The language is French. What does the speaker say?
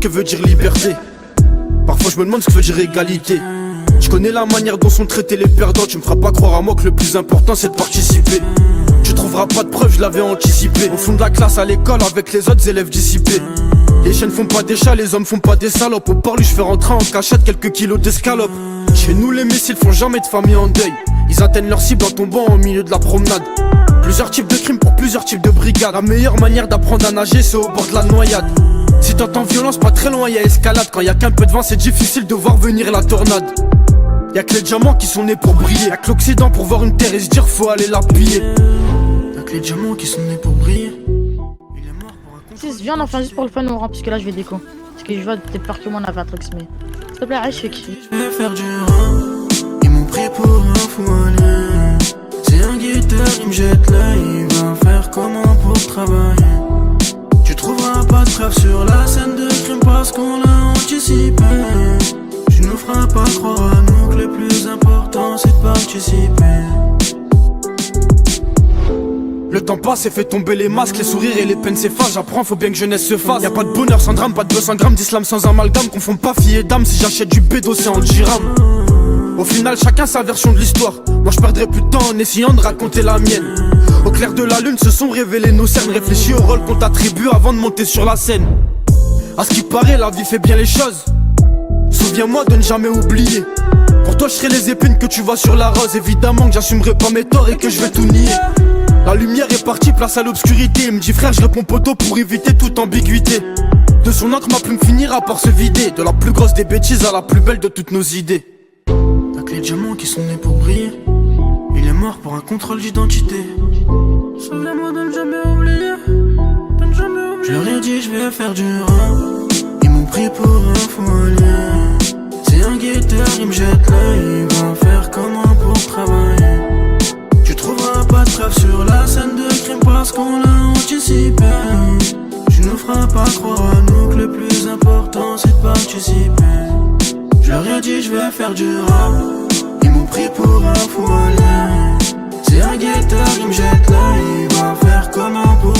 que veut dire liberté. Parfois je me demande ce que veut dire égalité. Je connais la manière dont sont traités les perdants. Tu me feras pas croire à moi que le plus important c'est de participer. Tu trouveras pas de preuves, je l'avais anticipé. Au fond de la classe à l'école avec les autres élèves dissipés. Les chiens font pas des chats, les hommes font pas des salopes. Au port lui je fais rentrer en cachette quelques kilos d'escalope. Chez nous les missiles font jamais de famille en deuil. Ils atteignent leur cible en tombant au milieu de la promenade. Plusieurs types de crimes pour plusieurs types de brigades. La meilleure manière d'apprendre à nager c'est au bord de la noyade. Si t'entends violence pas très loin y'a escalade. Quand y'a qu'un peu de vent c'est difficile de voir venir la tornade. Y'a que les diamants qui sont nés pour briller. Y'a que l'Occident pour voir une terre et se dire faut aller la piller. Y'a que les diamants qui sont nés pour briller. Viens, on en fait juste pour le fun, on rend, parce que là je vais déco. Parce que je vois peut-être peur que moi on avait un truc, mais s'il te plaît, arrête, je fais kiffer. Je vais faire du rap, ils m'ont pris pour un fou alien. C'est un guetteur, il me jette l'œil, il va faire comment pour travailler. Tu trouveras pas de preuves sur la scène de crime parce qu'on l'a anticipé. Tu nous feras pas croire à nous que le plus important c'est de participer. Le temps passe et fait tomber les masques, les sourires et les peines s'effacent. J'apprends, faut bien que jeunesse se fasse. Y'a pas de bonheur sans drame, pas de bœuf sans gramme, d'islam sans amalgame. Confonds pas fille et dame, si j'achète du bédo c'est en dirham. Au final chacun sa version de l'histoire. Moi je perdrai plus de temps en essayant de raconter la mienne. Au clair de la lune se sont révélés nos cernes. Réfléchis au rôle qu'on t'attribue avant de monter sur la scène. À ce qui paraît la vie fait bien les choses. Souviens-moi de ne jamais oublier. Pour toi je serai les épines que tu vois sur la rose. Évidemment que j'assumerai pas mes torts et que je vais tout nier. La lumière est partie, place à l'obscurité. Il me dit frère je réponds poteau pour éviter toute ambiguïté. De son encre ma plume finira par se vider. De la plus grosse des bêtises à la plus belle de toutes nos idées. Y'a que les diamants qui sont nés pour briller. Il est mort pour un contrôle d'identité. Souviens-moi de ne jamais oublier, de ne jamais oublier. Je leur ai dit je vais faire du rap, ils m'ont pris pour un fou alien. C'est un guetteur, il me jette l'œil, il va faire comment pour travailler. Tu trouveras pas de preuves sur la scène de crime parce qu'on l'a anticipé. Tu nous feras pas croire à nous que le plus important c'est de participer. Je leur ai dit je vais faire du rap, ils m'ont pris pour un fou alien. C'est un guetteur, il me jette l'œil, il va faire comment pour